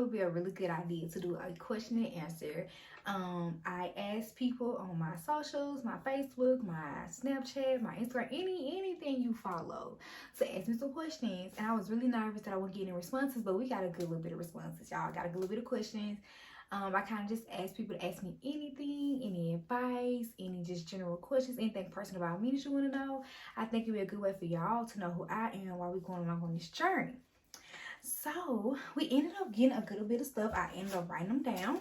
would be a really good idea to do a question and answer. I asked people on my socials, my Facebook, my Snapchat, my Instagram, anything you follow, to ask me some questions. And I was really nervous that I wouldn't get any responses, but we got a good little bit of responses, y'all. Got a good little bit of questions. I kind of just asked people to ask me anything, any advice, any just general questions, anything personal about me that you want to know. I think it'd be a good way for y'all to know who I am while we're going along on this journey. So we ended up getting a good bit of stuff. I ended up writing them down.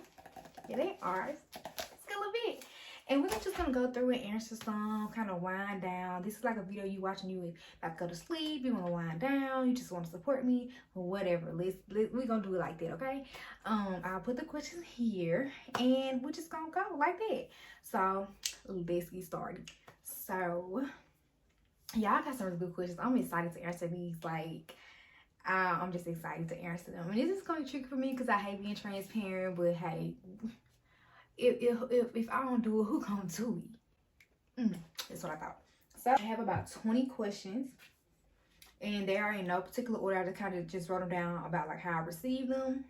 Here they are. It's a little bit. And we're just gonna go through and answer some, kind of wind down. This is like a video you watching, you like go to sleep, you want to wind down, you just want to support me, or whatever. We're gonna do it like that, okay? I'll put the questions here, and we're just gonna go like that. So let's get started. So y'all got some really good questions. I'm excited to answer these. Like, I'm just excited to answer them. And this is gonna be tricky for me because I hate being transparent, but hey, if I don't do it, who gonna do it? That's what I thought. So I have about 20 questions, and they are in no particular order. I just kind of just wrote them down about like how I received them.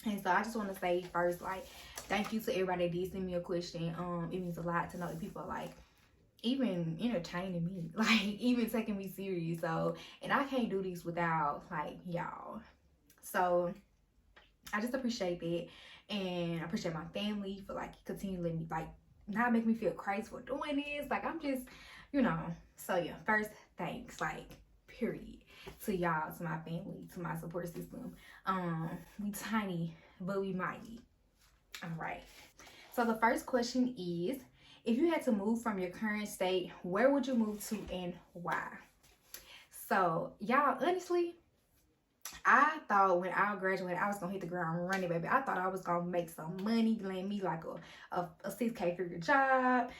And so I just want to say first, like, thank you to everybody that did send me a question. It means a lot to know that people are like even entertaining me, like even taking me serious. So, and I can't do these without like y'all. So I just appreciate that. And I appreciate my family for like continue to let me like not make me feel crazy for doing this. Like I'm just, So yeah, first thanks, like period, to y'all, to my family, to my support system. We tiny, but we mighty. All right. So the first question is, if you had to move from your current state, where would you move to and why? So y'all, honestly, I thought when I graduated, I was gonna hit the ground running, baby. I thought I was gonna make some money, land me like a 6K figure job,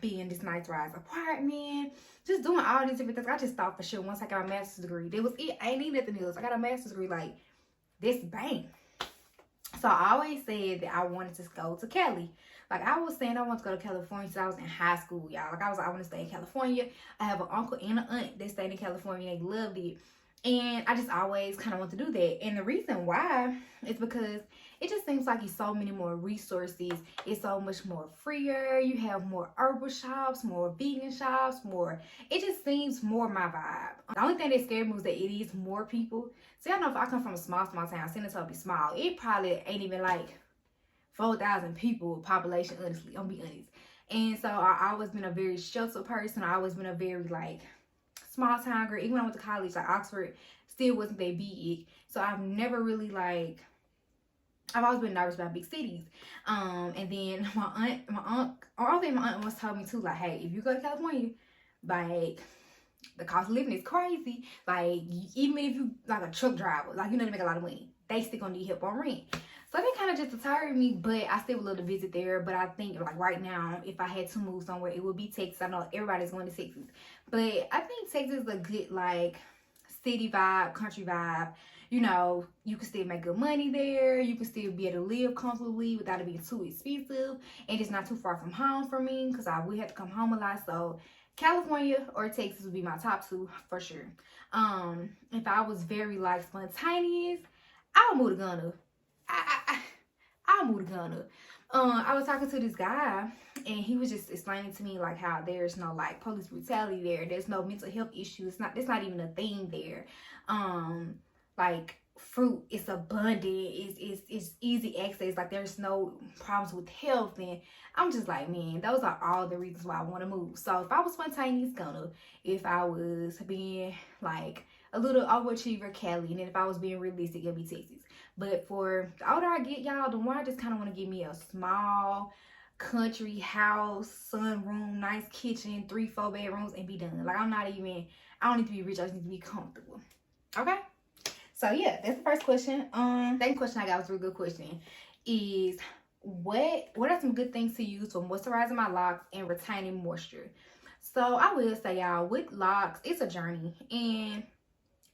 be in this nice rise apartment, just doing all these different things. I just thought for sure once I got a master's degree, that was it. I ain't need nothing else. I got a master's degree, like this bang. So I always said that I wanted to go to Cali. Like I was saying, I want to go to California since I was in high school, y'all. Like I want to stay in California. I have an uncle and an aunt that stayed in California. They loved it. And I just always kind of want to do that. And the reason why is because it just seems like it's so many more resources. It's so much more freer. You have more herbal shops, more vegan shops, more. It just seems more my vibe. The only thing that scared me was that it is more people. See, I know if I come from a small town, San Antonio be small. It probably ain't even like 4,000 people population, honestly. I'm be honest. And so I always been a very sheltered person. I always been a very like small town girl. Even when I went to college, like Oxford still wasn't that big. So I've never really like, I've always been nervous about big cities. And then my aunt once told me too, like, hey, if you go to California, like the cost of living is crazy. Like even if you like a truck driver, like you know, to make a lot of money, they still gonna need help on rent. So that kind of just deterred me, but I still would love to visit there. But I think like right now, if I had to move somewhere, it would be Texas. I know everybody's going to Texas, but I think Texas is a good like city vibe, country vibe. You can still make good money there. You can still be able to live comfortably without it being too expensive, and it's not too far from home for me because I would have to come home a lot. So California or Texas would be my top two for sure. If I was very like spontaneous, I would move to Ghana. I'll move to Ghana. I was talking to this guy, and he was just explaining to me like how there's no like police brutality there. There's no mental health issues. That's not even a thing there. Like fruit is abundant. It's easy access. Like there's no problems with health. And I'm just like, man, those are all the reasons why I want to move. So if I was spontaneous, Ghana. If I was being like a little overachiever, Cali. And then if I was being realistic, it'd be Texas. But for the older I get, y'all, the more I just kind of want to give me a small country house, sunroom, nice kitchen, 3-4 bedrooms, and be done. Like I don't need to be rich. I just need to be comfortable. Okay? So yeah, that's the first question. Second question I got was a really good question. Is what are some good things to use for moisturizing my locks and retaining moisture? So I will say, y'all, with locks, it's a journey. And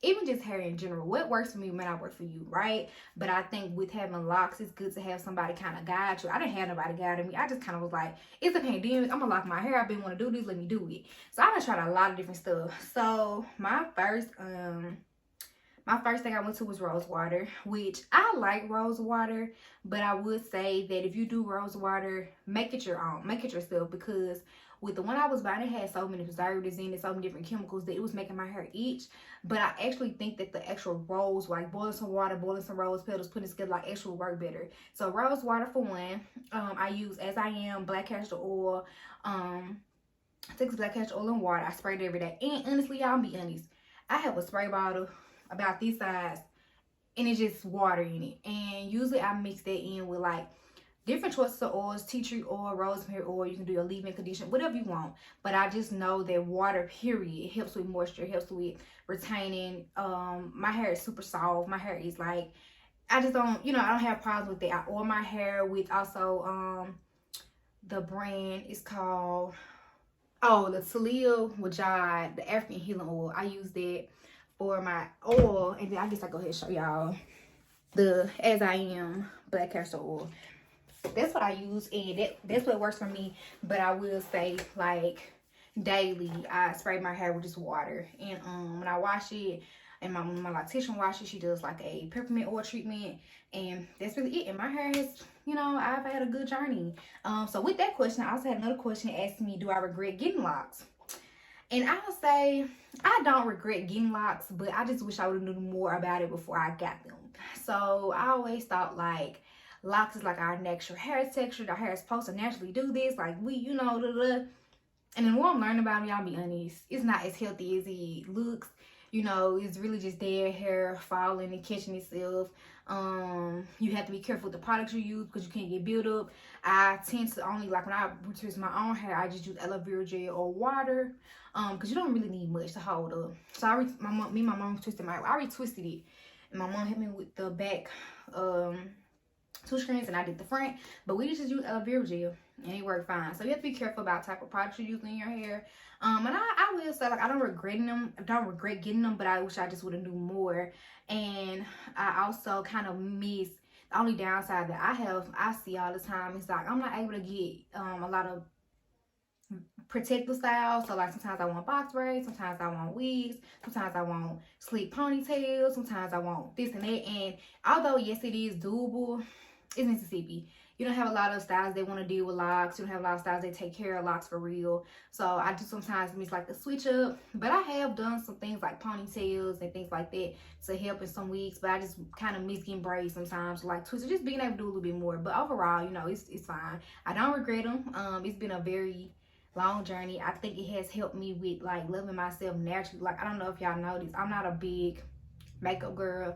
even just hair in general, what works for me may not work for you, right? But I think with having locks, it's good to have somebody kind of guide you. I didn't have nobody guiding me. I just kind of was like, it's a pandemic. I'm gonna lock my hair. I've been wanting to do this. Let me do it. So I done tried a lot of different stuff. So my My first thing I went to was rose water, which I like rose water, but I would say that if you do rose water, make it your own, make it yourself, because with the one I was buying, it had so many preservatives in it, so many different chemicals that it was making my hair itch. But I actually think that the actual rose, like boiling some water, boiling some rose petals, putting it together, like actually work better. So rose water for one. I use As I Am black castor oil. I take black castor oil and water. I spray it every day. And honestly, y'all, be honest, I have a spray bottle about this size, and it's just water in it. And usually I mix that in with like different choices of oils, tea tree oil, rosemary oil. You can do a leave-in conditioner, whatever you want. But I just know that water, period, helps with moisture, helps with retaining. My hair is super soft. My hair is like, I just don't, I don't have problems with that. I oil my hair with also the brand is called, the Talia Wajad, the African healing oil. I use that for my oil, and then I guess I go ahead and show y'all the As I Am black castor oil. That's what I use, and that's what works for me. But I will say, like, daily I spray my hair with just water, and when I wash it, and my lactation washes, she does like a peppermint oil treatment, and that's really it. And my hair has, I've had a good journey. So with that question, I also had another question asking me, do I regret getting locks? And I would say I don't regret getting locks, but I just wish I would have known more about it before I got them. So I always thought like locks is like our natural hair texture. Our hair is supposed to naturally do this, like we, And then what I'm learning about it, y'all, be honest, it's not as healthy as it looks. It's really just dead hair falling and catching itself. You have to be careful with the products you use because you can't get built up. I tend to only, like when I twist my own hair, I just use aloe vera gel or water, because you don't really need much to hold up. So me and my mom twisted I already twisted it, and my mom hit me with the back 2 strands, and I did the front, but we just use aloe vera gel and it worked fine. So you have to be careful about type of products you use in your hair. And I will say, like, I don't regret getting them, but I wish I just would have knew more. And I also kind of miss the only downside that I see all the time is like I'm not able to get a lot of protective styles. So like sometimes I want box braids, sometimes I want wigs, sometimes I want sleek ponytails, sometimes I want this and that. And although yes, it is doable, it's Mississippi. You don't have a lot of styles that want to deal with locks. You don't have a lot of styles that take care of locks for real. So I do sometimes miss like the switch up. But I have done some things like ponytails and things like that to help in some weeks. But I just kind of miss getting braids sometimes, like twists, just being able to do a little bit more. But overall, it's fine. I don't regret them. It's been a very long journey. I think it has helped me with like loving myself naturally. Like, I don't know if y'all noticed, I'm not a big makeup girl.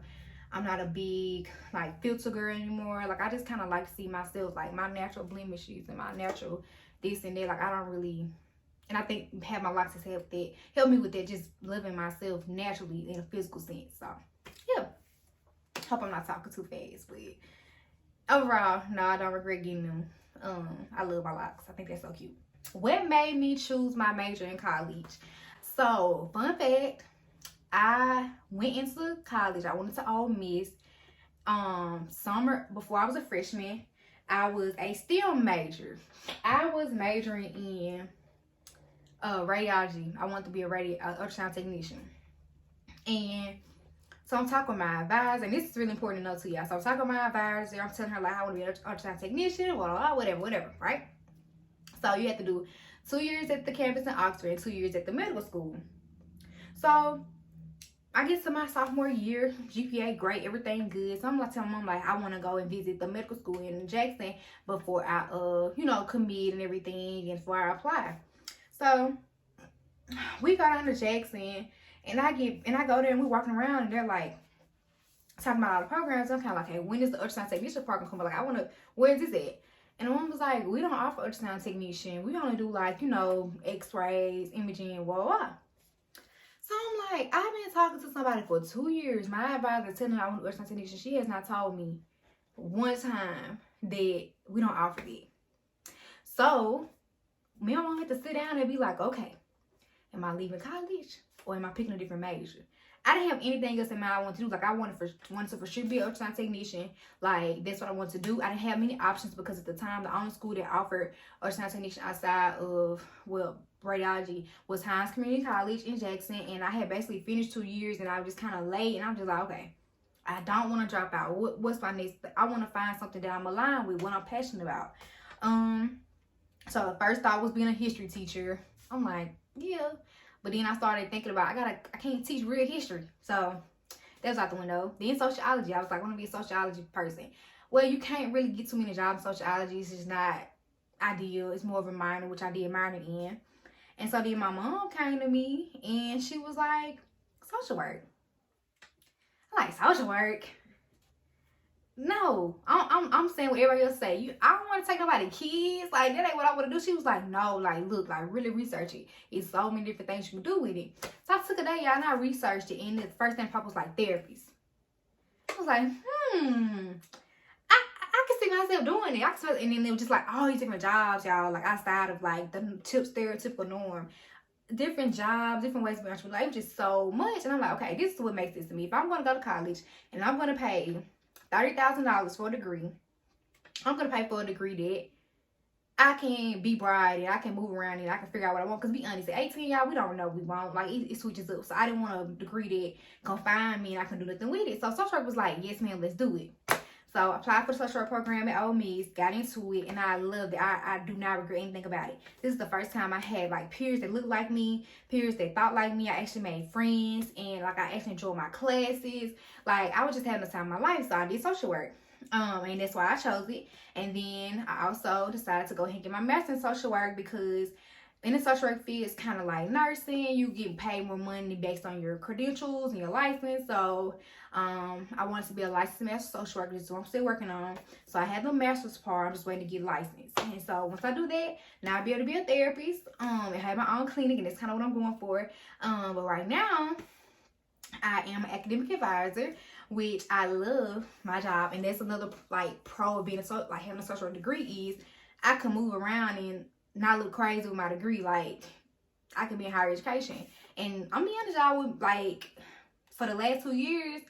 I'm not a big like filter girl anymore. Like, I just kind of like to see myself, like my natural blemishes and my natural this and that. Like, I don't really, and I think have my locks has helped me with that, just loving myself naturally in a physical sense. So yeah, hope I'm not talking too fast, but overall, no, I don't regret getting them. I love my locks. I think they're so cute. What made me choose my major in college? So fun fact, I went into college. I went to Ole Miss. Summer before I was a freshman, I was a STEM major. I was majoring in radiology. I wanted to be a ultrasound technician. And so I'm talking with my advisor, and this is really important to know to y'all. So I'm talking with my advisor. I'm telling her like I want to be an ultrasound technician, whatever, right? So you have to do 2 years at the campus in Oxford and 2 years at the medical school. So I get to my sophomore year, GPA great, everything good. So I'm like telling mom like I want to go and visit the medical school in Jackson before I commit and everything and before I apply. So we got down to Jackson, and I go there and we're walking around and they're like talking about all the programs. I'm kind of like, hey, when is the ultrasound technician program coming? Like, where's this at? And the one was like, we don't offer ultrasound technician. We only do like, x-rays, imaging, blah, blah. So I'm like, I've been talking to somebody for 2 years. My advisor telling me I want an ultrasound technician. She has not told me one time that we don't offer it. So me and my mom had to sit down and be like, okay, am I leaving college or am I picking a different major? I didn't have anything else in mind I wanted to do. Like, I wanted to for sure be an ultrasound technician. Like, that's what I wanted to do. I didn't have many options because at the time, the only school that offered ultrasound technician outside of, well, radiology was Hines Community College in Jackson. And I had basically finished 2 years, and I was just kind of late. And I'm just like, okay, I don't want to drop out. What's my next? I want to find something that I'm aligned with, what I'm passionate about. So the first thought was being a history teacher. I'm like, yeah. But then I started thinking about, I can't teach real history. So that was out the window. Then sociology. I was like, I want to be a sociology person. Well, you can't really get too many jobs in sociology. It's just not ideal. It's more of a minor, which I did minor in. And so then my mom came to me and she was like, social work. I'm like, social work? No, I'm saying what everybody else say. I don't want to take nobody kids. Like, that ain't what I want to do. She was like, no, like, look, like, really research it. It's so many different things you can do with it. So I took a day, y'all, and I researched it. And the first thing popped was like therapies. I was like, I can see myself doing it. And then it was just like all these different jobs, y'all, like outside of like the stereotypical norm. Different jobs, different ways to be entrepreneur. It was just so much. And I'm like, okay, this is what makes sense to me. If I'm going to go to college and I'm going to pay $30,000 for a degree, I'm going to pay for a degree that I can be bright and I can move around and I can figure out what I want. Because be honest, at 18, y'all, we don't know what we want. Like, it switches up. So I didn't want a degree that confine me and I can do nothing with it. So social work was like, yes, ma'am, let's do it. So I applied for the social work program at Ole Miss, got into it, and I loved it. I do not regret anything about it. This is the first time I had like peers that looked like me, peers that thought like me. I actually made friends, and like I actually enjoyed my classes. Like, I was just having the time of my life, so I did social work. And that's why I chose it. And then I also decided to go ahead and get my master's in social work because in the social work field, it's kind of like nursing. You get paid more money based on your credentials and your license. So I wanted to be a licensed master social worker. This is what I'm still working on. So I have the master's part. I'm just waiting to get licensed. And so once I do that, now I'll be able to be a therapist and have my own clinic. And that's kind of what I'm going for. But right now, I am an academic advisor, which I love my job. And that's another like pro of being having a social work degree is I can move around and not look crazy with my degree. Like, I can be in higher education. And I'm being honest, y'all, with like for the last 2 years,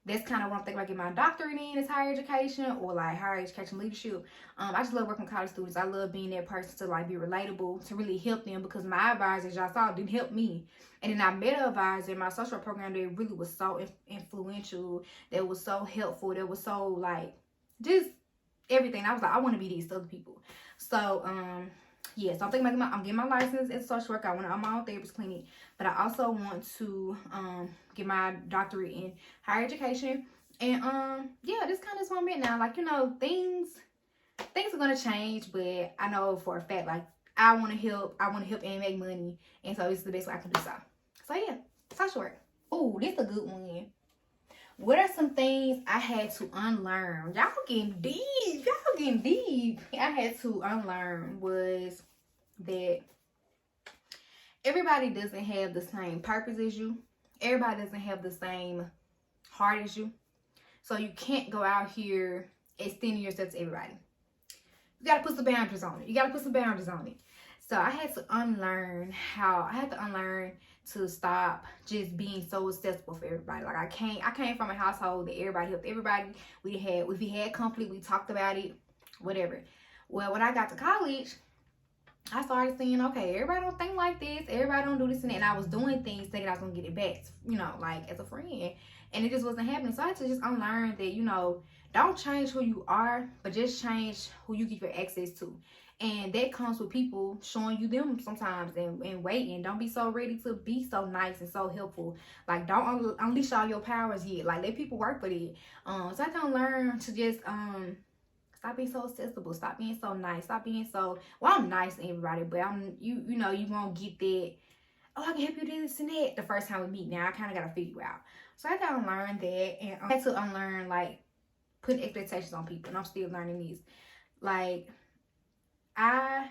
that's kind of what I'm thinking about getting my doctorate in is higher education or like higher education leadership. I just love working with college students. I love being that person to like be relatable, to really help them, because my advisors, y'all saw, didn't help me. And then I met an advisor in my social work program that really was so influential, that was so helpful, that was so like just everything. I was like, I want to be these to other people. So yeah, so I'm thinking about I'm getting my license as a social worker. I want to own my own therapist clinic, but I also want to get my doctorate in higher education. And yeah, this kind of is what I'm at now. Like, you know, things are gonna change, but I know for a fact, like, I want to help and make money, and so this is the best way I can do so. So yeah, social work. Oh, this is a good one. What are some things I had to unlearn? Y'all getting deep. I had to unlearn was that everybody doesn't have the same purpose as you. Everybody doesn't have the same heart as you. So you can't go out here extending yourself to everybody. You got to put some boundaries on it. So I had to unlearn to stop just being so accessible for everybody. Like, I came from a household that everybody helped everybody. If we had conflict, we talked about it, whatever. Well, when I got to college, I started saying, okay, everybody don't think like this, everybody don't do this and that. And I was doing things thinking I was gonna get it back, you know, like as a friend. And it just wasn't happening. So I had to just unlearn that, you know, don't change who you are, but just change who you give your access to. And that comes with people showing you them sometimes and waiting. Don't be so ready to be so nice and so helpful. Like, don't unleash all your powers yet. Like, let people work with it. So I can learn to just stop being so accessible. Stop being so nice. Stop being so, well, I'm nice to everybody, but you know, you won't get that, oh, I can help you do this and that the first time we meet. Now I kind of got to figure you out. So I got to unlearn that. And I had to unlearn, like, putting expectations on people. And I'm still learning these. Like, I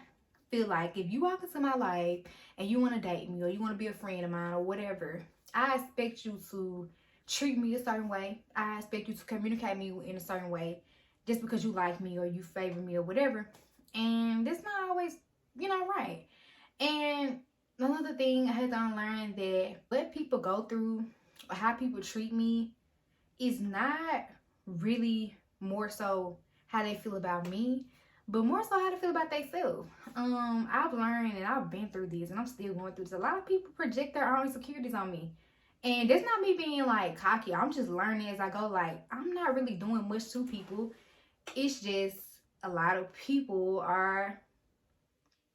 feel like if you walk into my life and you want to date me or you want to be a friend of mine or whatever, I expect you to treat me a certain way. I expect you to communicate me in a certain way just because you like me or you favor me or whatever. And that's not always, you know, right. And another thing I had to unlearn that let people go through or how people treat me is not really more so how they feel about me, but more so how they feel about themselves. I've learned and I've been through this and I'm still going through this. A lot of people project their own insecurities on me. And that's not me being like cocky. I'm just learning as I go. Like, I'm not really doing much to people. It's just a lot of people are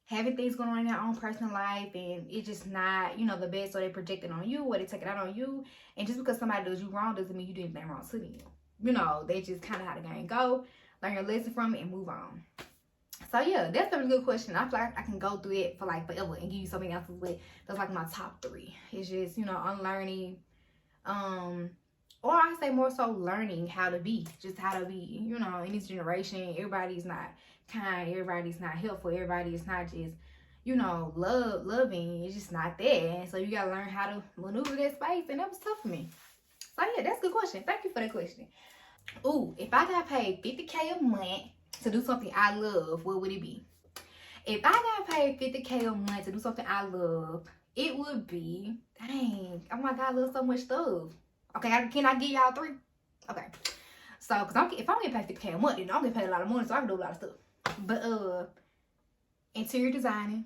having things going on in their own personal life, and it's just not, you know, the best. So they project it on you, or they take it out on you. And just because somebody does you wrong doesn't mean you did anything wrong to them. You know, they just kind of how the game go. Learn your lesson from it and move on. So yeah, that's a really good question. I feel like I can go through it for like forever and give you so many answers, but that's like my top 3. It's just, you know, unlearning, or I say more so learning how to be, just how to be. You know, in this generation, everybody's not kind, everybody's not helpful, everybody is not just, you know, loving. It's just not there. And so you gotta learn how to maneuver that space, and that was tough for me. So yeah, that's a good question. Thank you for that question. Ooh, if I got paid $50K a month to do something I love, what would it be? If I got paid $50K a month to do something I love, it would be, dang, oh my God, I love so much stuff. Okay, can I give y'all 3? Okay, so if I'm getting paid $50K a month, then I'm getting paid a lot of money, so I can do a lot of stuff. But interior designing,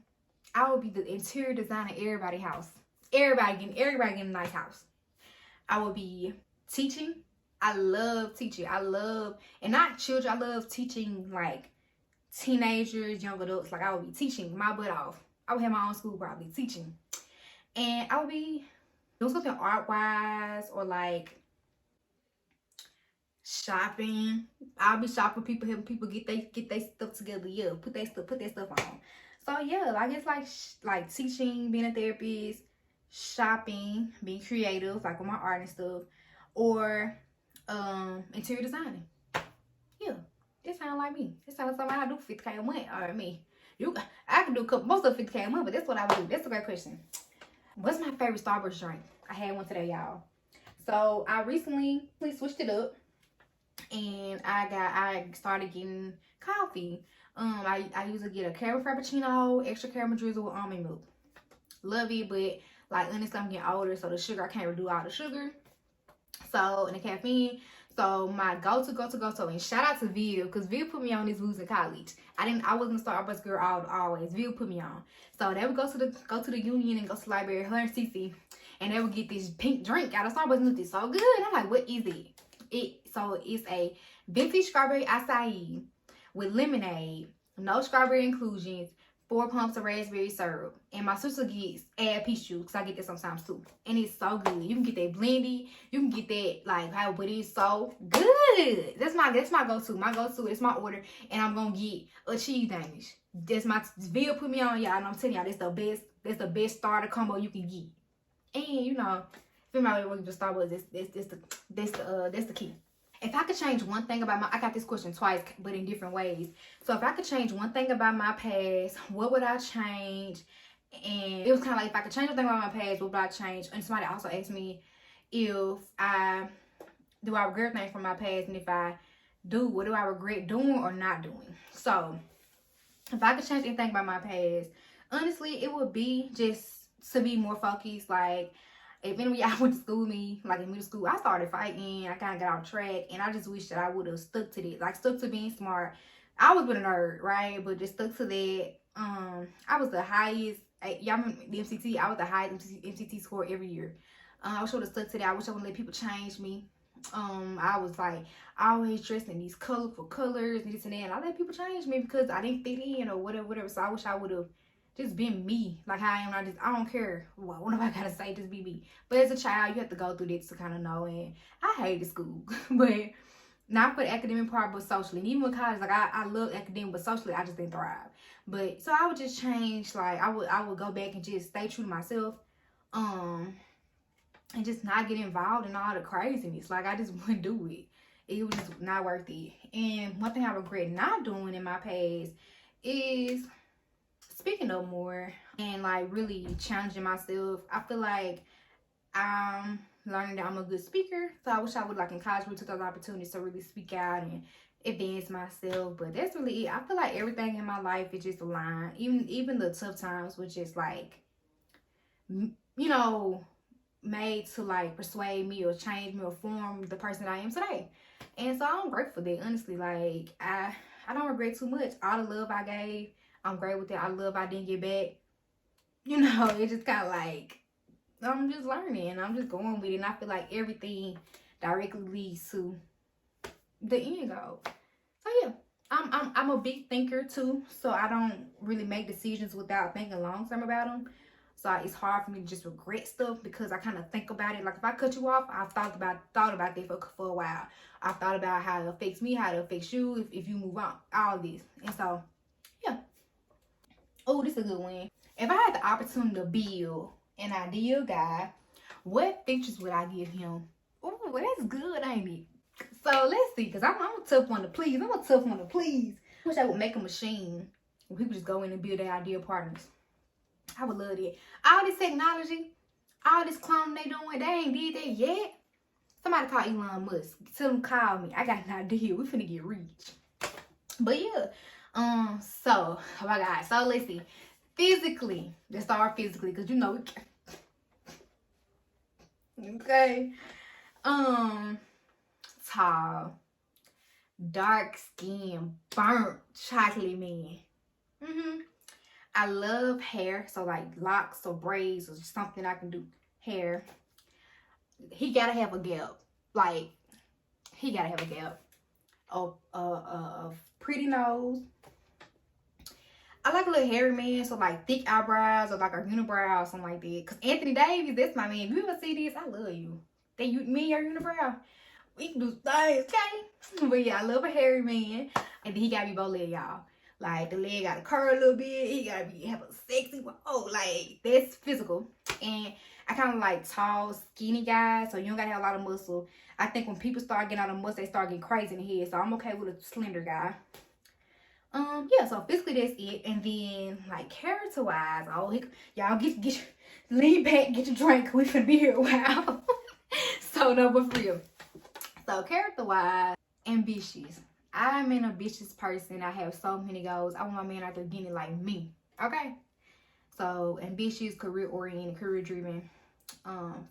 I would be the interior designer of everybody's house. Everybody getting a nice house. I would be teaching. I love teaching. And not children, I love teaching like teenagers, young adults. Like, I would be teaching my butt off. I would have my own school probably teaching. And I would be doing something art-wise, or like shopping. I'll be shopping people, helping people get their stuff together. Yeah, put that stuff on. So yeah, I guess like teaching, being a therapist, shopping, being creative, like with my art and stuff, or interior designing. Yeah, it sounds like me. It sounds like something I do 50K a month. Or me. I can do most of 50K a month, but that's what I would do. That's a great question. What's my favorite Starbucks drink? I had one today, y'all. So I recently switched it up, and I started getting coffee. I usually get a caramel frappuccino, extra caramel drizzle with almond milk. Love it, but like honestly, I'm getting older, so the sugar, I can't do all the sugar. So, and the caffeine. So my go-to, and shout out to Viv, because Viv put me on these booze in college. I wasn't a Starbucks girl always. Viv put me on. So they would go to the Union and go to the library, her and Cece, and they would get this pink drink out of Starbucks, and it's so good. I'm like, what is it? It's a vintage strawberry acai with lemonade, no strawberry inclusions, 4 pumps of raspberry syrup, and my sister gets add peach juice, because I get that sometimes too, and it's so good. You can get that blendy, you can get that like how, but it's so good. That's my go-to. It's my order, and I'm gonna get a cheese Danish. That's my Bill put me on, y'all, and I'm telling y'all, that's the best starter combo you can get. And you know, if anybody wants to Starbucks, that's the key. If I could change one thing about I got this question twice, but in different ways. So if I could change one thing about my past, what would I change? And it was kind of like, if I could change one thing about my past, what would I change? And somebody also asked me do I regret things from my past? And if I do, what do I regret doing or not doing? So if I could change anything about my past, honestly, it would be just to be more focused. Like, if any of y'all went to school with me, like in middle school, I started fighting. I kind of got off track, and I just wish that I would have stuck to this. Like, stuck to being smart. I was been a nerd, right? But just stuck to that. I was the highest. Y'all remember the MCT? I was the highest MCT score every year. I wish I would have stuck to that. I wish I wouldn't let people change me. I was like always dressed in these colorful colors and this and that, and I let people change me because I didn't fit in or whatever. So I wish I would have just been me, like how I am. I don't care what nobody gotta say, just be me. But as a child, you have to go through this to kind of know. And I hated school, but not for the academic part, but socially. And even with college, like I love academic, but socially I just didn't thrive. But so I would just change. Like I would go back and just stay true to myself, and just not get involved in all the craziness. Like I just wouldn't do it. It was just not worth it. And one thing I regret not doing in my past is speaking up more and like really challenging myself. I feel like I'm learning that I'm a good speaker, so I wish I would, like in college, we took those opportunities to really speak out and advance myself. But that's really it. I feel like everything in my life is just aligned, even the tough times, which is like, you know, made to like persuade me or change me or form the person that I am today. And so I'm grateful for that, honestly. Like I don't regret too much. All the love I gave, I'm great with it. All the love I didn't get back, you know, it just kind of like, I'm just learning. I'm just going with it. And I feel like everything directly leads to the end goal. So yeah, I'm a big thinker too. So I don't really make decisions without thinking long term about them. So it's hard for me to just regret stuff because I kind of think about it. Like if I cut you off, I've thought about that for a while. I've thought about how it affects me, how it affects you if you move on, all this. And so yeah. Oh, this is a good one. If I had the opportunity to build an ideal guy, what features would I give him? Oh, well, that's good, ain't it? So let's see, because I'm a tough one to please. I wish I would make a machine where people just go in and build their ideal partners. I would love that. All this technology, all this cloning they doing, they ain't did that yet. Somebody call Elon Musk. Tell him call me. I got an idea. We finna get rich. But yeah. So, oh my God. So let's see. Physically. Let's start physically, because you know we can. Okay. Tall, dark skin, burnt chocolate man. I love hair, so like locks or braids or something I can do. Hair. He gotta have a gap. Like, he gotta have a gap. A pretty nose. I like a little hairy man, so like thick eyebrows or like a unibrow or something like that. Cause Anthony Davis, that's my man. If you ever see this, I love you. Me and your unibrow, we can do things, okay? But yeah, I love a hairy man, and then he gotta be bow leg, y'all. Like the leg gotta curl a little bit. He gotta have a sexy one. Oh, like that's physical. And I kind of like tall, skinny guys, so you don't gotta have a lot of muscle. I think when people start getting out of muscle, they start getting crazy in the head. So I'm okay with a slender guy. Yeah, so physically that's it. And then like character wise, y'all get lean back, get your drink, we finna be here a while. So no, but for real. So character wise, ambitious. I'm an ambitious person. I have so many goals. I want my man out there getting it like me. Okay. So ambitious, career oriented, career driven,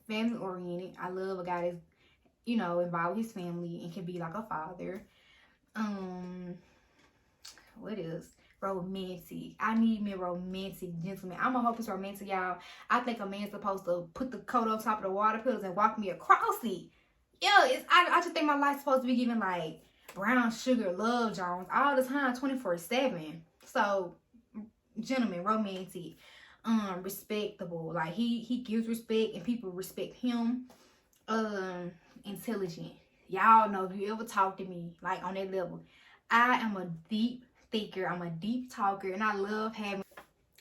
family oriented. I love a guy that's, you know, involved with his family and can be like a father. What else? Romantic. I need me a romantic gentleman. I'm a hopeless romantic, y'all. I think a man's supposed to put the coat on top of the water pillars and walk me across it. Yeah, I just think my life's supposed to be giving like brown sugar, love Jones all the time, 24/7. So, gentleman, romantic, respectable. Like he gives respect and people respect him. Intelligent. Y'all know if you ever talk to me like on that level, I am a deep thinker. I'm a deep talker, and I love having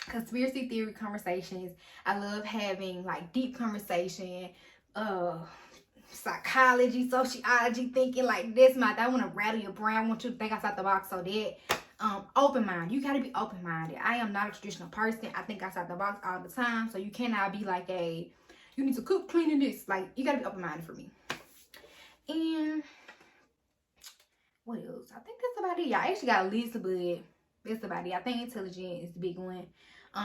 conspiracy theory conversations. I love having like deep conversation, psychology, sociology thinking. Like this month, I want to rattle your brain. I want you to think outside the box. So that open mind. You gotta be open minded. I am not a traditional person. I think outside the box all the time. So you cannot be like you need to cook, clean, and this. Like you gotta be open minded for me. And what else? I think that's about it. Y'all actually got a list, but that's about it. I think intelligent is the big one.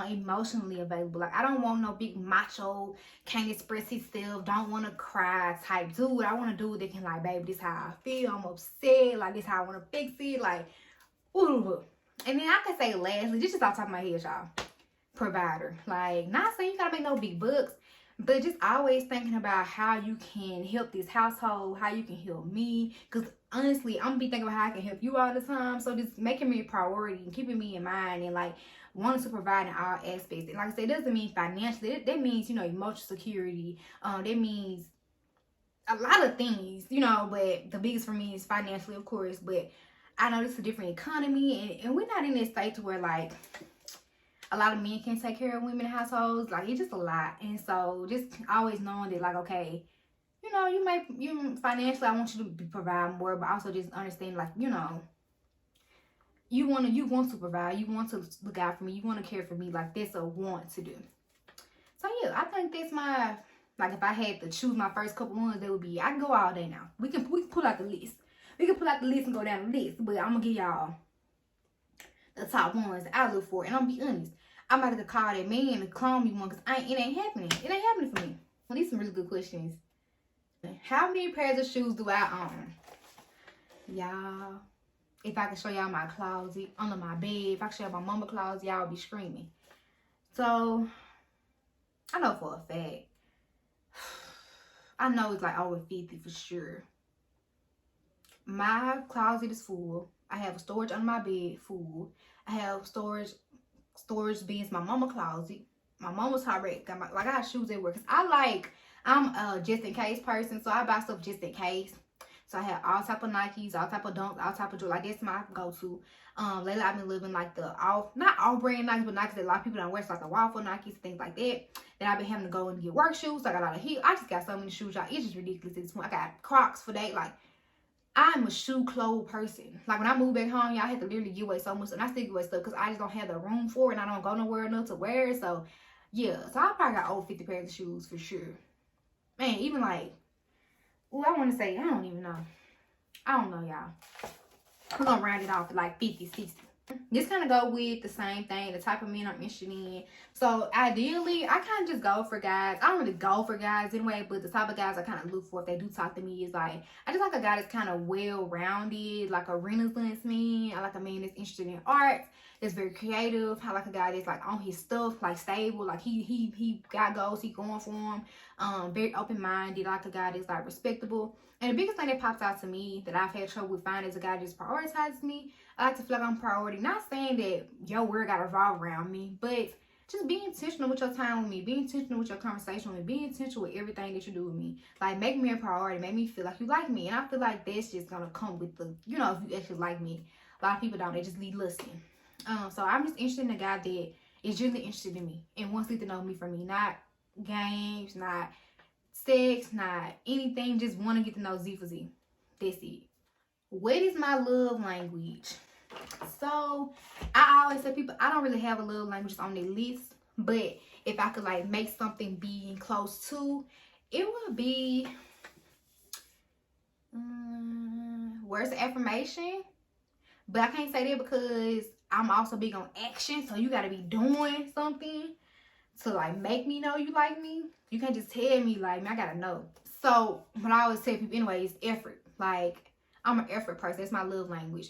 Emotionally available. Like I don't want no big macho, can't express himself, don't want to cry type dude. I want a dude that can like, baby, this how I feel. I'm upset. Like this how I want to fix it. Like, ooh. And then I can say lastly, just off the top of my head, y'all, provider. Like not saying you gotta make no big bucks, but just always thinking about how you can help this household, how you can help me. Because honestly, I'm gonna be thinking about how I can help you all the time. So just making me a priority and keeping me in mind and like wanting to provide in all aspects. And like I said, it doesn't mean financially. That means, you know, emotional security. That means a lot of things, you know, but the biggest for me is financially, of course. But I know this is a different economy, and we're not in this state to where like a lot of men can't take care of women in households. Like it's just a lot. And so just always knowing that like, okay, you know, you financially I want you to provide more, but also just understand like, you know, you want to provide, you want to look out for me, you want to care for me. Like that's a want to do. So yeah, I think that's my, like if I had to choose my first couple ones, that would be, I can go all day now. We can pull out the list. We can pull out the list and go down the list. But I'm gonna give y'all the top ones that I look for. And I'm gonna be honest, I'm about to call that man to clone me one because it ain't happening. It ain't happening for me. Well, these are some really good questions. How many pairs of shoes do I own? Y'all, if I could show y'all my closet under my bed, if I could show y'all my mama closet, y'all would be screaming. So, I know for a fact, I know it's like over 50 for sure. My closet is full. I have a storage under my bed full. I have storage bins, my mama closet. My mama's hot rack. I got shoes everywhere. Cause I'm a just in case person, so I buy stuff just in case. So I have all type of Nikes, all type of Dunks, all type of Jordan. Like that's my go-to. Lately I've been living like the not all brand Nikes, but Nikes that a lot of people don't wear, so like the waffle Nikes, things like that. Then I've been having to go and get work shoes. So I got a lot of heels. I just got so many shoes, y'all. It's just ridiculous at this point. I got Crocs for that. Like I'm a shoe clothes person. Like when I moved back home, y'all, I had to literally give away so much, and I still give away stuff because I just don't have the room for it, and I don't go nowhere enough to wear it. So yeah, so I probably got over 50 pairs of shoes for sure. Man, even like, oh, I want to say, I don't even know. I don't know, y'all. We're gonna round it off to like 50, 60. This kind of go with the same thing, the type of men I'm interested in. So ideally, I kind of just go for guys. I don't really go for guys anyway, but the type of guys I kind of look for if they do talk to me is like, I just like a guy that's kind of well-rounded, like a Renaissance man. I like a man that's interested in art, that's very creative. I like a guy that's like on his stuff, like stable, like he got goals, he going for them. Very open-minded. I like a guy that's like respectable. And the biggest thing that pops out to me that I've had trouble with finding is a guy that just prioritizes me. I like to feel like I'm priority. Not saying that your word got to revolve around me, but just be intentional with your time with me. Be intentional with your conversation with me. Be intentional with everything that you do with me. Like, make me a priority. Make me feel like you like me. And I feel like that's just going to come with the, you know, if you actually like me. A lot of people don't. They just leave lusting. So I'm just interested in a guy that is really interested in me and wants to get to know me for me. Not games, not sex, not anything. Just want to get to know Z for Z. That's it. What is my love language? So I always tell people I don't really have a love language on the list, but if I could like make something be close to, it would be words of affirmation. But I can't say that because I'm also big on action, so you got to be doing something to like make me know you like me. You can't just tell me like me. I gotta know. So what I always tell people anyway is effort. Like I'm an effort person. That's my love language.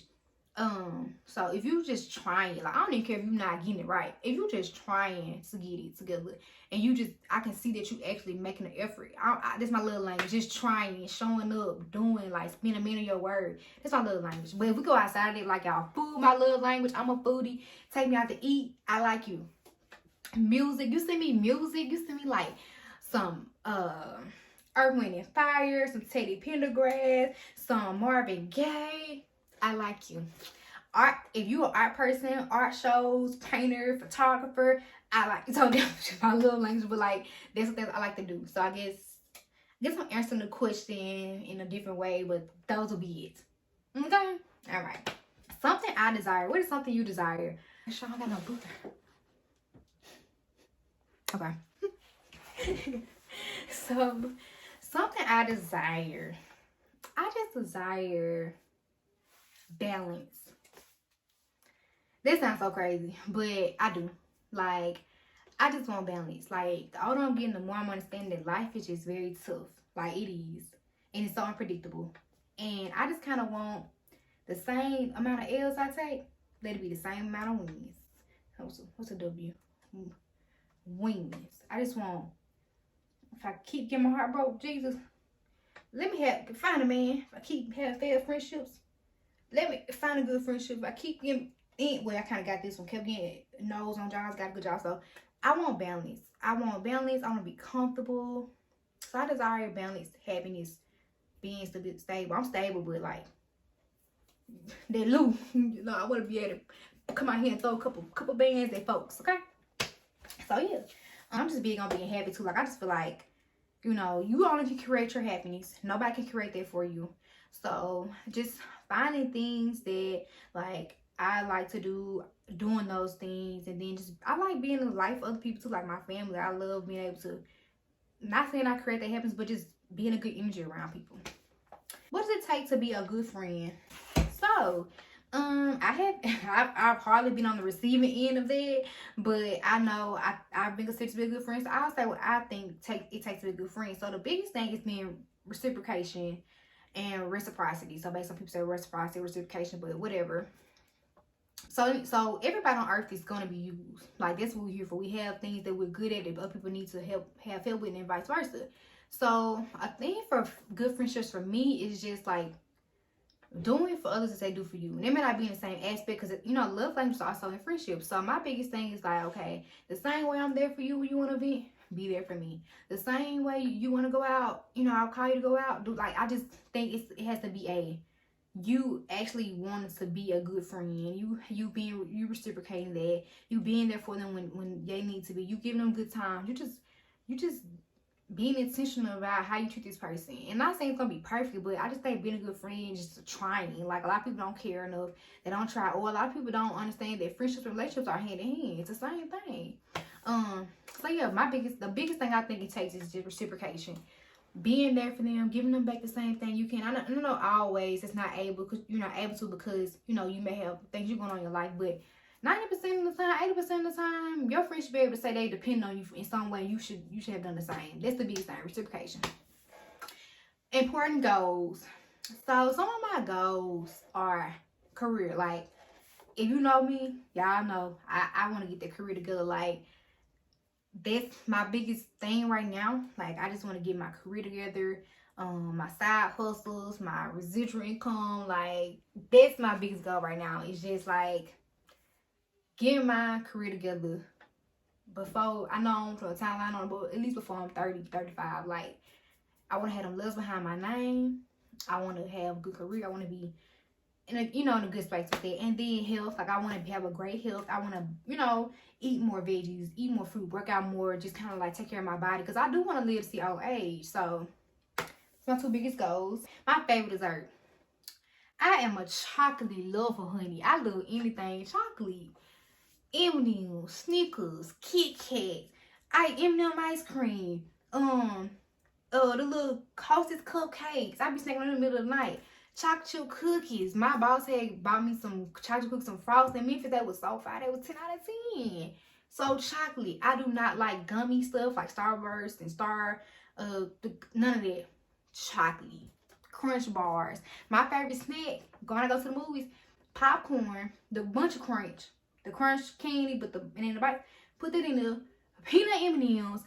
So if you just trying, like I don't even care if you're not getting it right. If you just trying to get it together, and you just, I can see that you actually making an effort. That's my love language. Just trying, showing up, doing, like spending a minute of your word. That's my love language. But if we go outside of it, like y'all, food, my love language. I'm a foodie. Take me out to eat. I like you. Music. You send me music. You send me like some Earth, Wind and Fire, some Teddy Pendergrass, some Marvin Gaye. I like you. Art, if you an art person, art shows, painter, photographer, I like you. So that's my love language, but like that's what I like to do. So I guess I'm answering the question in a different way, but those will be it. Okay? Alright. Something I desire. What is something you desire? I'm sure I got no booger. Okay. So something I desire. I just desire balance. This sounds so crazy, but I do. Like, I just want balance. Like, the older I'm getting, the more I'm understanding that life is just very tough. Like, it is. And it's so unpredictable. And I just kind of want the same amount of L's I take, let it be the same amount of wins. What's a W? Wins. I just want, if I keep getting my heart broke, Jesus, let me find a man. If I keep having failed friendships, let me find a good friendship. If I keep getting, well, I kind of got this one. Kept getting nose on jobs, got a good job. So I want balance. I want to be comfortable. So I desire balance, happiness, being stable. I'm stable, but like that loose. You know, I want to be able to come out here and throw a couple bands at folks. Okay. So yeah, I'm just big on being happy too. Like I just feel like, you know, you only can create your happiness. Nobody can create that for you. So just finding things that like I like to do, doing those things, and then just I like being in the life of other people too, like my family. I love being able to, not saying I create that happens, but just being a good energy around people. What does it take to be a good friend? So I've hardly been on the receiving end of that, but I know I've been considered to be a good friend. So I'll say what I think it takes to be a good friend. So the biggest thing is being reciprocation and reciprocity. So basically, people say reciprocity, reciprocation, but whatever. So everybody on earth is gonna be used. Like that's what we're here for. We have things that we're good at that other people need to have help with, and vice versa. So I think for good friendships for me is just like doing for others as they do for you. And they may not be in the same aspect because, love language is also in friendship. So my biggest thing is like, okay, the same way I'm there for you when you want to be there for me. The same way you want to go out, I'll call you to go out. I just think it has to be you actually wanting to be a good friend. You reciprocating that. You being there for them when they need to be. You giving them good time. You just being intentional about how you treat this person. And not saying it's gonna be perfect, but I just think being a good friend is just trying. Like a lot of people don't care enough, they don't try, or a lot of people don't understand that friendships and relationships are hand in hand. It's the same thing. So yeah, the biggest thing I think it takes is just reciprocation. Being there for them, giving them back the same thing you can. I don't know always it's not able because you're not able to because you may have things you're going on in your life, but 90% of the time, 80% of the time, your friends should be able to say they depend on you in some way. You should have done the same. That's the biggest thing, reciprocation. Important goals. So some of my goals are career. Like, if you know me, y'all know I want to get that career together. Like, that's my biggest thing right now. Like, I just want to get my career together. My side hustles, my residual income. Like, that's my biggest goal right now. It's just like getting my career together before, I know I'm from a timeline on, but at least before I'm 30, 35. Like, I want to have them letters behind my name. I want to have a good career. I want to be in a good space with it. And then health, like I want to have a great health. I want to, eat more veggies, eat more fruit, work out more, just kind of like take care of my body. Because I do want to live to see old age. So, it's my two biggest goals. My favorite dessert. I am a chocolate lover, honey. I love anything chocolate. M&M's, Snickers, Kit Kat, M&M ice cream, the little Hostess cupcakes. I be snacking in the middle of the night. Chocolate chip cookies. My boss had bought me some chocolate cookies, some frosting. Memphis, that was so fire. That was 10 out of 10. So chocolate. I do not like gummy stuff like Starburst and none of that. Chocolate. Crunch bars. My favorite snack, when I go to the movies, popcorn, the bunch of crunch. The crunch candy, and then the bite, put that in there. Peanut M&Ms,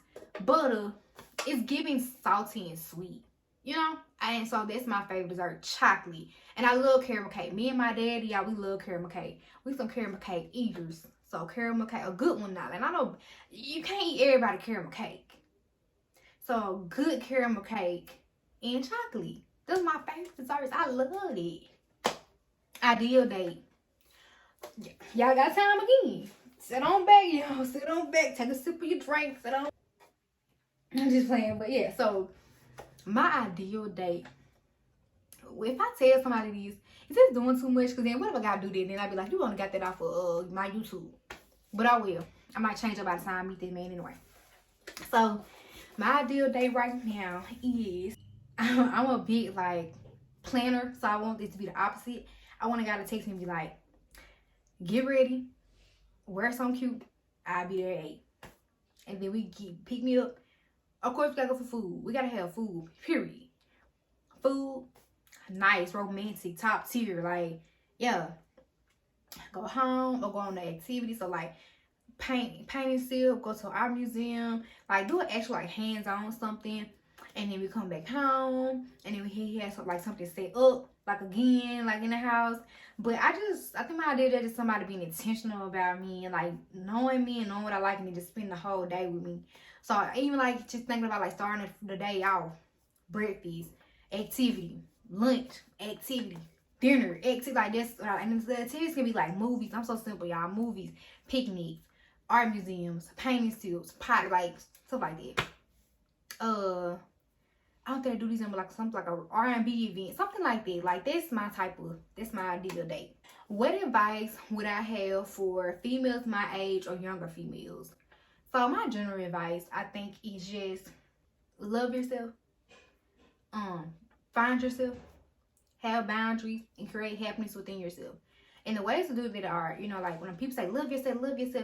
butter. It's giving salty and sweet, And so that's my favorite dessert, chocolate. And I love caramel cake. Me and my daddy, y'all, we love caramel cake. We some caramel cake eaters. So caramel cake, a good one now. And I know you can't eat everybody caramel cake. So good caramel cake and chocolate. Those are my favorite desserts. I love it. Ideal date. Y'all got time again. Sit on back, y'all. Sit on back. Take a sip of your drink. Sit on. I'm just playing, but yeah. So my ideal date. If I tell somebody this, is this doing too much? Because then what if I gotta do that? Then I'd be like, you only got that off of my YouTube. But I will. I might change it by the time I meet this man anyway. So my ideal date right now is I'm a big like planner, so I want it to be the opposite. I want a guy to text me and be like, get ready, wear something cute, I'll be there at 8. And then pick me up. Of course, we gotta go for food. We gotta have food, period. Food, nice, romantic, top tier. Like, yeah. Go home or go on the activity. So, like, paint and sip, go to our museum. Like, do an actual, like, hands-on something. And then we come back home. And then he has, like, something set up. Like, again, like, in the house. But I think my idea is somebody being intentional about me and like knowing me and knowing what I like and then just spend the whole day with me. So even like just thinking about like starting the day off, breakfast, activity, lunch, activity, dinner, activity, like this. And the activities can be like movies. I'm so simple, y'all. Movies, picnics, art museums, painting stills, pot, like stuff like that. Out there do these in like something like a R&B event, something like that. Like that's my ideal date. What advice would I have for females my age or younger females? So my general advice, I think, is just love yourself. Find yourself, have boundaries, and create happiness within yourself. And the ways to do that are, you know, like when people say love yourself,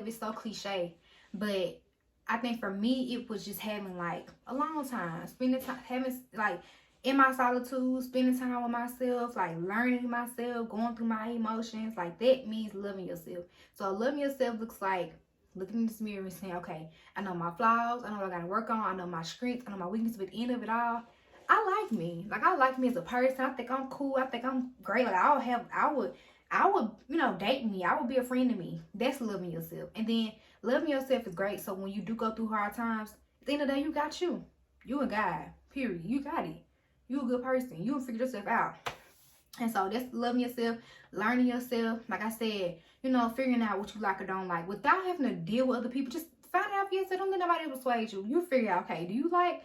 it's so cliche. But I think for me, it was just having like a long time, spending time, having like in my solitude, spending time with myself, like learning myself, going through my emotions. Like that means loving yourself. So loving yourself looks like looking in this mirror and saying, okay, I know my flaws, I know what I gotta work on, I know my strengths, I know my weaknesses, but at the end of it all, I like me. Like I like me as a person. I think I'm cool. I think I'm great. Like I would, you know, date me. I would be a friend to me. That's loving yourself. And then loving yourself is great. So when you do go through hard times, at the end of the day, you got you. You a guy. Period. You got it. You a good person. You will figure yourself out. And so that's loving yourself, learning yourself. Like I said, you know, figuring out what you like or don't like without having to deal with other people. Just find out for yourself. Don't let nobody persuade you. You figure out, okay, do you like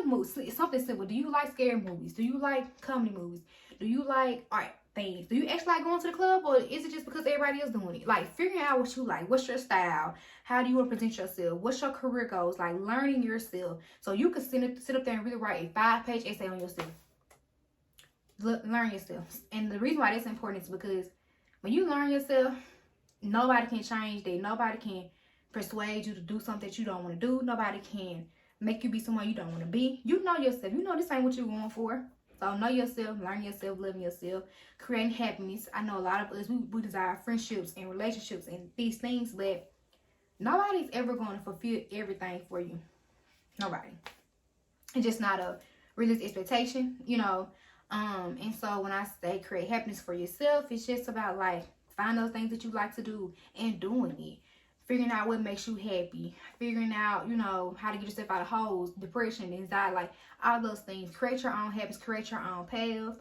movies? Something simple. Do you like scary movies? Do you like comedy movies? Do you like art things? Do you actually like going to the club, or is it just because everybody else doing it? Like figuring out what you like. What's your style? How do you want to present yourself? What's your career goals? Like learning yourself. So you can sit up there and really write a 5-page essay on yourself. Learn yourself. And the reason why that's important is because when you learn yourself, nobody can change that. Nobody can persuade you to do something that you don't want to do. Nobody can make you be someone you don't want to be. You know yourself. You know this ain't what you're going for. So know yourself, learn yourself, living yourself, creating happiness. I know a lot of us, we desire friendships and relationships and these things, but nobody's ever going to fulfill everything for you. Nobody. It's just not a realistic expectation, you know. And so when I say create happiness for yourself, it's just about like find those things that you like to do and doing it. Figuring out what makes you happy. Figuring out, you know, how to get yourself out of holes, depression, anxiety, like all those things. Create your own habits, create your own path.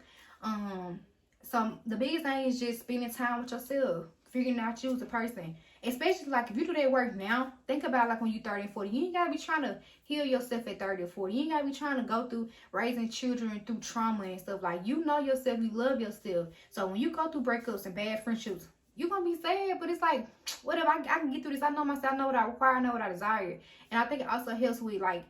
So the biggest thing is just spending time with yourself. Figuring out you as a person. Especially like if you do that work now, think about like when you're 30 and 40. You ain't gotta be trying to heal yourself at 30 or 40. You ain't gotta be trying to go through raising children through trauma and stuff. Like you know yourself, you love yourself. So when you go through breakups and bad friendships, you're gonna be sad, but it's like, whatever, I can get through this. I know myself, I know what I require, I know what I desire. And I think it also helps with like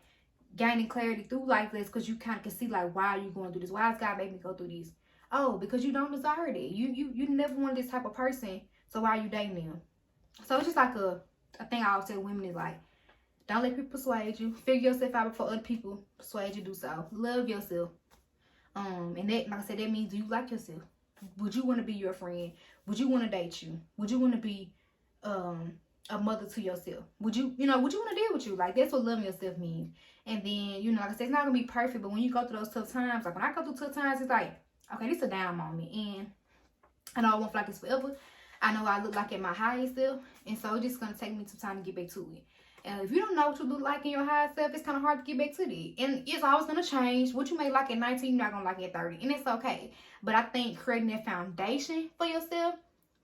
gaining clarity through life this, because you kind of can see like, why are you going through this? Why is God making me go through this? Oh, because you don't desire it. You never wanted this type of person, so why are you dating them? So it's just like a thing I always tell women is like, don't let people persuade you. Figure yourself out before other people persuade you to do so. Love yourself. And that, like I said, that means, do you like yourself? Would you want to be your friend? Would you want to date you? Would you want to be a mother to yourself? Would you want to deal with you? Like, that's what loving yourself means. And then, like I said, it's not going to be perfect, but when you go through those tough times, like when I go through tough times, it's like, okay, this is a down moment. And I know I won't feel like this forever. I know what I look like at my highest self. And so it's just going to take me some time to get back to it. And if you don't know what you look like in your highest self, it's kind of hard to get back to it. And it's always going to change. What you may like at 19, you're not going to like at 30. And it's okay. But I think creating that foundation for yourself,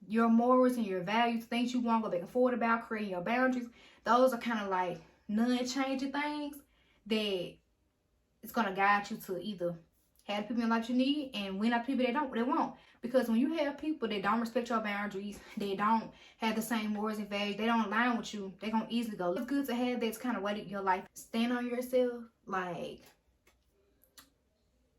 your morals and your values, things you want to go back and forward about, creating your boundaries, those are kind of like non-changing things that it's going to guide you to either have the people in life you need and win out people they won't. Because when you have people that don't respect your boundaries, they don't have the same morals and values, they don't align with you, they're going to easily go. It's good to have that's kind of weighted your life. Stand on yourself. Like,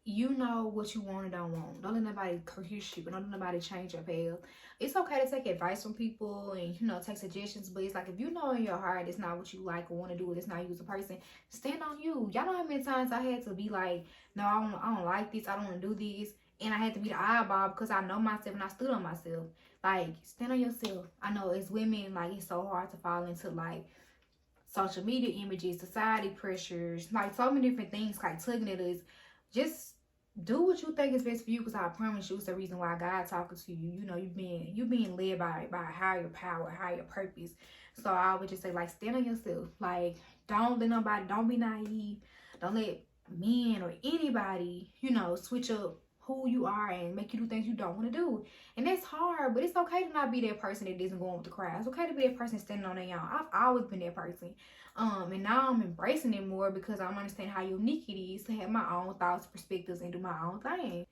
you know what you want and don't want. Don't let nobody curse you. Don't let nobody change your path. It's okay to take advice from people and, take suggestions. But it's like, if you know in your heart it's not what you like or want to do, it's not you as a person, stand on you. Y'all know how many times I had to be like, no, I don't like this. I don't want to do this. And I had to be the eyeball because I know myself and I stood on myself. Like, stand on yourself. I know as women, like, it's so hard to fall into, like, social media images, society pressures, like, so many different things, like, tugging at us. Just do what you think is best for you, because I promise you it's the reason why God talking to you. You being led by a higher power, higher purpose. So I would just say, like, stand on yourself. Like, don't be naive. Don't let men or anybody, switch up who you are and make you do things you don't want to do. And that's hard, but it's okay to not be that person that doesn't go on with the crowd. It's okay to be that person standing on their own. I've always been that person. And now I'm embracing it more because I'm understanding how unique it is to have my own thoughts, perspectives, and do my own thing.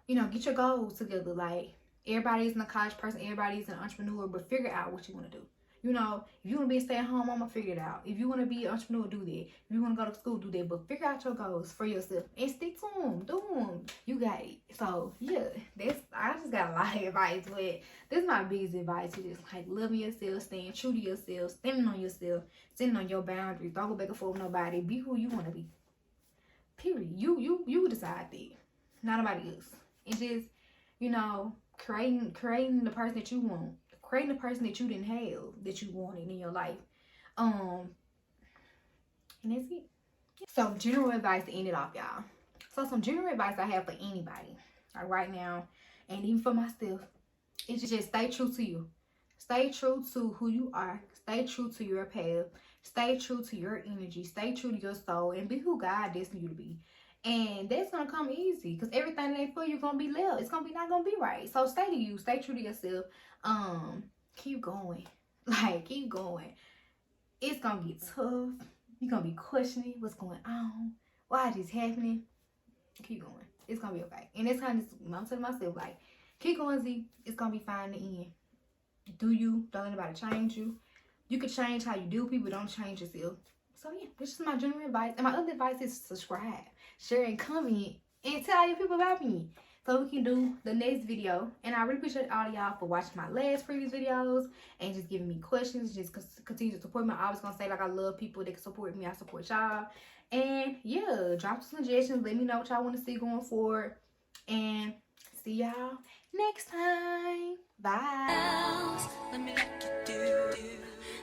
Get your goals together. Like, everybody isn't a college person, everybody is an entrepreneur, but figure out what you want to do. You know, if you want to be a stay-at-home mama, figure it out. If you want to be an entrepreneur, do that. If you want to go to school, do that. But figure out your goals for yourself and stick to them. Do them. You got it. So, yeah, I just got a lot of advice, but this is my biggest advice. Is just, like, loving yourself, staying true to yourself, standing on yourself, standing on your boundaries. Don't go back and forth with nobody. Be who you want to be. Period. You decide that. Not nobody else. It's just, you know, creating the person that you want. Creating the person that you didn't have, that you wanted in your life. And that's it. So, general advice to end it off, y'all. So, some general advice I have for anybody, like right now, and even for myself, is just stay true to you. Stay true to who you are. Stay true to your path. Stay true to your energy. Stay true to your soul, and be who God destined you to be. And that's gonna come easy, because everything that ain't for you gonna be left. It's gonna be not gonna be right. So stay to you. Stay true to yourself. Keep going. Like, keep going. It's gonna get tough. You're gonna be questioning what's going on. Why is this happening? Keep going. It's gonna be okay. And that's kind of, I'm telling myself, like, keep going, Z. It's gonna be fine in the end. Do you? Don't let anybody change you. You can change how you do people. Don't change yourself. So yeah, this is my general advice. And my other advice is subscribe, share, and comment, and tell your people about me, so we can do the next video. And I really appreciate all y'all for watching my last previous videos and just giving me questions. Just continue to support me. I'm always gonna say, like, I love people that can support me. I support y'all. And yeah, drop some suggestions. Let me know what y'all want to see going forward. And see y'all next time. Bye. Let me let you do.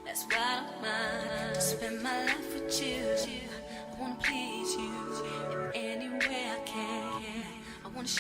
That's why I don't mind. Spend my life with you. I wanna please.